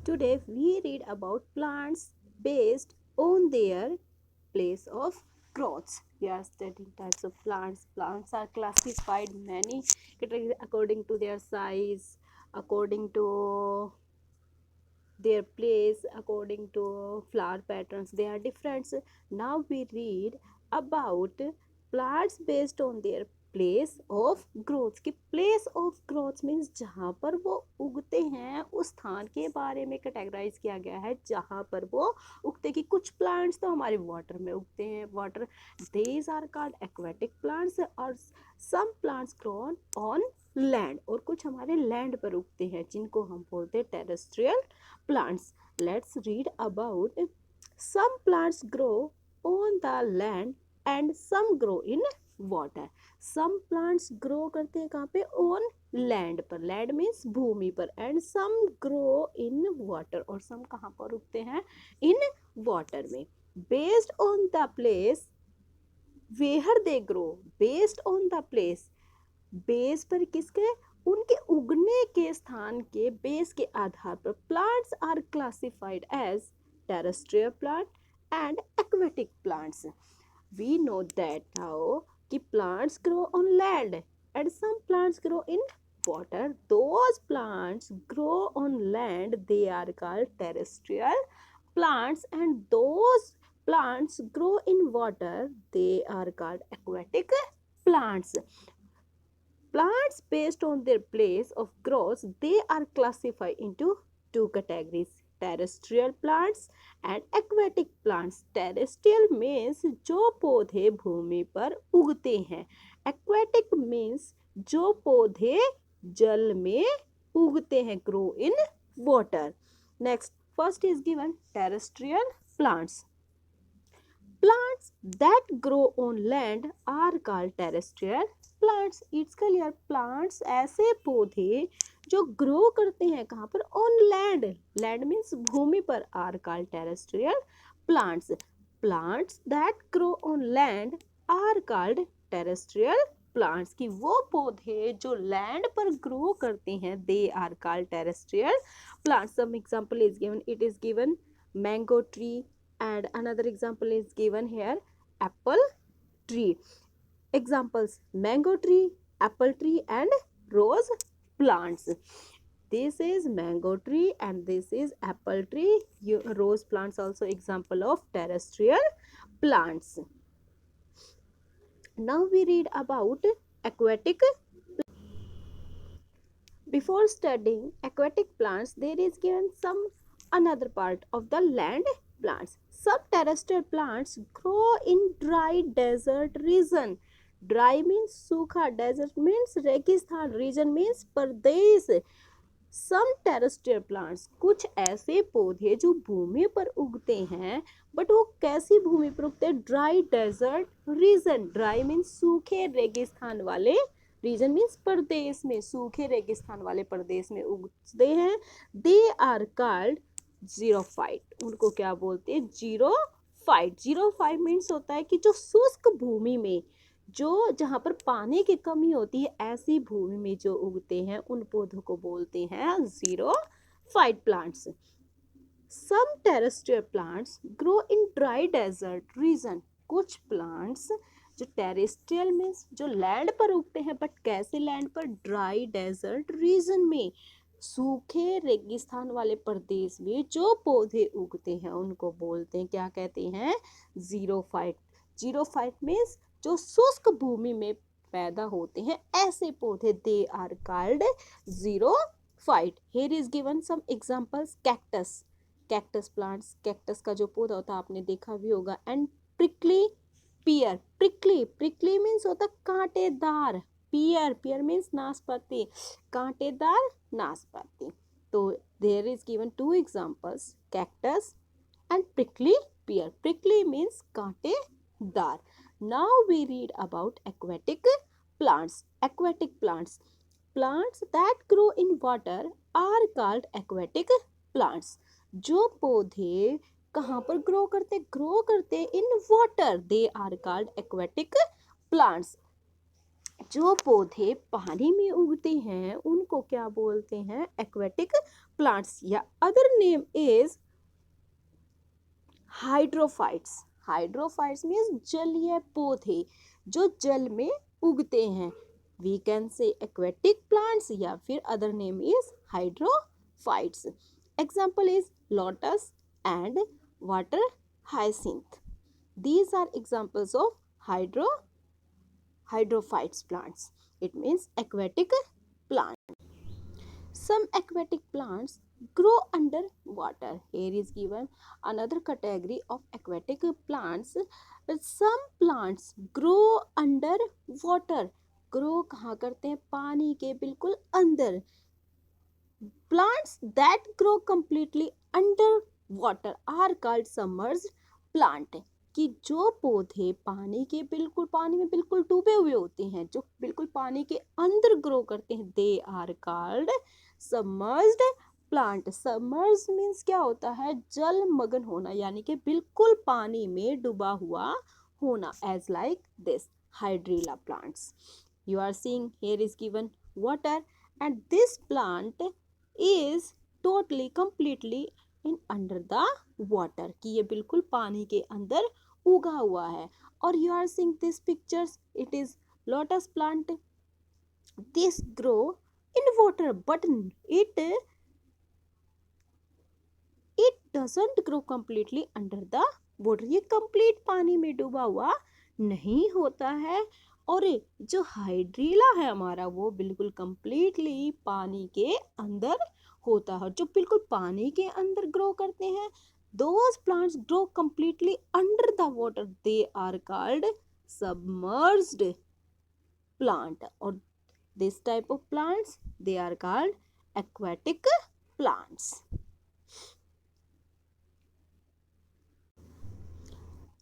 Today we read about plants based on their place of growth. We are studying types of plants. Plants are classified many categories according to their size, according to their place, according to flower patterns. They are different. Now we read about plants based on their place of growth कि place of growth means जहाँ पर वो उगते हैं उस स्थान के बारे में कैटेगराइज किया गया है जहाँ पर वो उगते कि कुछ प्लांट्स तो हमारे वाटर में उगते हैं water these are called aquatic plants और some plants grown on land और कुछ हमारे लैंड पर उगते हैं जिनको हम बोलते हैं terrestrial plants. Let's read about some plants grow on the land and some grow in water. Some plants grow करते हैं कहाँ पे on land पर land means भूमि पर and some grow in water और some कहाँ पर उगते हैं in water में based on the place where they grow based on the place base पर किसके उनके उगने के स्थान के बेस के आधार पर plants are classified as terrestrial plant and aquatic plants we know that how कि plants grow on land and some plants grow in water. Those plants grow on land, they are called terrestrial plants, and those plants grow in water, they are called aquatic plants. Plants based on their place of growth, they are classified into two categories. Terrestrial plants and aquatic plants. Terrestrial means जो पौधे भूमि पर उगते हैं. Aquatic means जो पौधे जल में उगते हैं. Grow in water. Next, first is given terrestrial plants. Plants that grow on land are called terrestrial plants. It's clear. Plants ऐसे पौधे जो ग्रो करते हैं कहाँ पर ऑन लैंड लैंड मीन्स भूमि पर are called terrestrial plants plants that grow on land are called terrestrial plants की वो पौधे जो लैंड पर ग्रो करते हैं they are called terrestrial plants some example is given it is given mango tree and another example is given here apple tree. Examples mango tree, apple tree and rose plants. This is mango tree and this is apple tree. Rose plants also example of terrestrial plants. Now we read about aquatic. Before studying aquatic plants, there is given some another part of the land plants. Some terrestrial plants grow in dry desert region. Dry means सूखा, desert means रेगिस्तान, region means प्रदेश. Some terrestrial plants कुछ ऐसे पौधे जो भूमि पर उगते हैं but वो कैसी भूमि पर उगते हैं dry desert region dry means सूखे रेगिस्तान वाले रीजन मीन्स प्रदेश में सूखे रेगिस्तान वाले प्रदेश में उगते हैं दे आर कॉल्ड जीरोफाइट उनको क्या बोलते हैं जीरोफाइट जीरोफाइट मीन्स होता है कि जो शुष्क भूमि में जो जहाँ पर पानी की कमी होती है ऐसी भूमि में जो उगते हैं उन पौधों को बोलते हैं xerophyte plants. Some terrestrial plants grow in dry desert region कुछ प्लांट्स जो टेरेस्ट्रियल में जो लैंड पर उगते हैं बट कैसे लैंड पर ड्राई डेजर्ट रीजन में सूखे रेगिस्तान वाले प्रदेश में जो पौधे उगते हैं उनको बोलते हैं क्या कहते हैं जीरोफाइट. जीरोफाइट मीन्स जो शुष्क भूमि में पैदा होते हैं ऐसे पौधे they are called xerophyte. Here is given some examples cactus cactus plants cactus का जो पौधा होता है आपने देखा भी होगा and prickly pear prickly means होता कांटेदार पियर पियर मीन्स नाशपाती कांटेदार नाशपाती. तो there is given two examples cactus and prickly pear prickly means कांटेदार. Now we read about aquatic plants. Aquatic plants. Plants that grow in water are called aquatic plants. जो पौधे कहाँ पर grow करते in water they are called aquatic plants. जो पौधे पानी में उगते हैं उनको क्या बोलते हैं? एक्वेटिक प्लांट्स, या other name is hydrophytes. Hydrophytes means जलीय पौधे जो जल में उगते हैं। We can say aquatic plants, या फिर other name is hydrophytes. Example is lotus and water hyacinth. These are examples of hydrophytes plants. It means aquatic plant. Some aquatic plants grow under water. Here is given another category of aquatic plants. Some plants grow under water. Grow कहाँ करते हैं? पानी के बिल्कुल अंदर. Plants that grow completely under water are called submerged plant. कि जो पौधे पानी में बिल्कुल डूबे हुए होते हैं, जो बिल्कुल पानी के अंदर ग्रो करते हैं, they are called submerged plant. Submerge means क्या होता है? जलमग्न होना, यानी कि बिल्कुल पानी में डूबा हुआ होना। As like this hydrilla plants. You are seeing here is given water and this plant is totally completely in under the water, कि ये बिल्कुल पानी के अंदर उगा हुआ है। और you are seeing this pictures, it is lotus plant. This grow in water but it doesn't grow completely under the water. ये कंप्लीट पानी में डूबा हुआ नहीं होता है। और जो हाइड्रीला है हमारा, वो बिल्कुल कंप्लीटली पानी के अंदर होता है। जो बिल्कुल पानी के अंदर ग्रो करते हैं, those plants grow completely under the water, they are called submerged plant. Or this type of plants, they are called aquatic plants.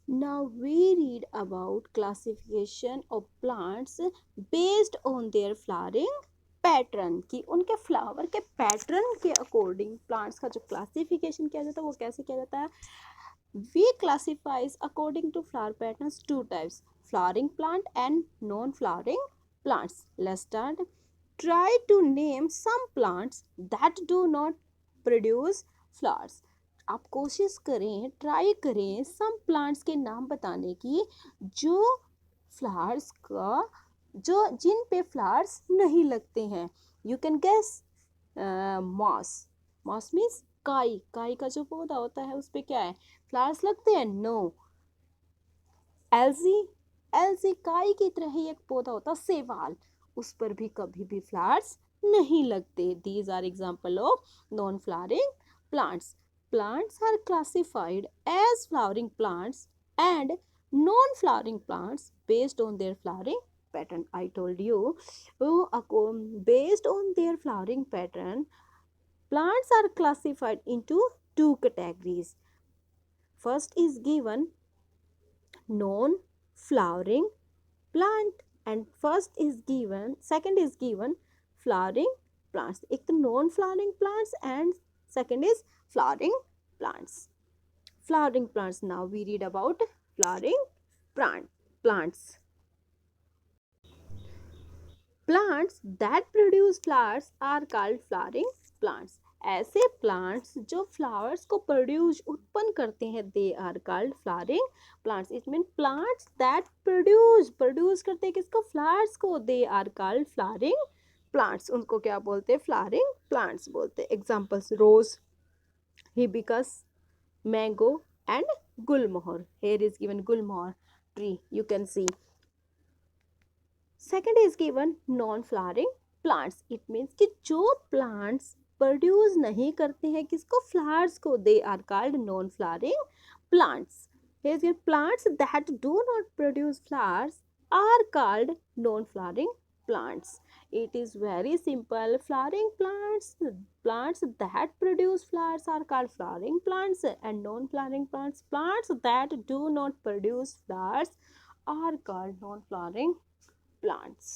Now we read about classification of plants based on their flowering pattern, कि उनके flower के pattern के according plants का जो classification किया जाता है वो कैसे किया जाता है? We classifies according to flower patterns two types, flowering plant and non flowering plants. Let's start. Try to name some plants that do not produce flowers. आप कोशिश करें, ट्राई करें सम प्लांट्स के नाम बताने की जो फ्लावर्स का जिन पे फ्लावर्स नहीं लगते हैं. You can guess. Moss. Moss means काई. काई का जो पौधा होता है उस पे क्या है? फ्लावर्स लगते हैं? नो. एल्जी. एल्जी काई की तरह ही एक पौधा होता है. सेवाल, उस पर भी कभी भी फ्लावर्स नहीं लगते. These are example of non flowering plants. Plants are classified as flowering plants and non-flowering plants based on their flowering pattern. I told you, based on their flowering pattern, plants are classified into two categories. First is given non-flowering plant and second is given flowering plants. एक तो non-flowering plants and second is flowering plants. Flowering plants. Now we read about flowering plants. Plants that produce flowers are called flowering plants. ऐसे plants जो flowers को उत्पन्न करते हैं, they are called flowering plants. It mean plants that produce करते हैं किसको? Flowers को. They are called flowering plants. उनको क्या बोलते हैं? फ्लावरिंग प्लांट्स बोलते हैं. Examples rose, hibiscus, mango and gulmohar. Here is given gulmohar tree, you can see. Second is given non-flowering plants. It means कि जो plants produce नहीं करते हैं किसको? flowers को. They are called non-flowering plants. Here is plants that do not produce flowers are called non-flowering plants. It is very simple. Flowering plants that produce flowers are called flowering plants, and non-flowering plants that do not produce flowers are called non-flowering plants.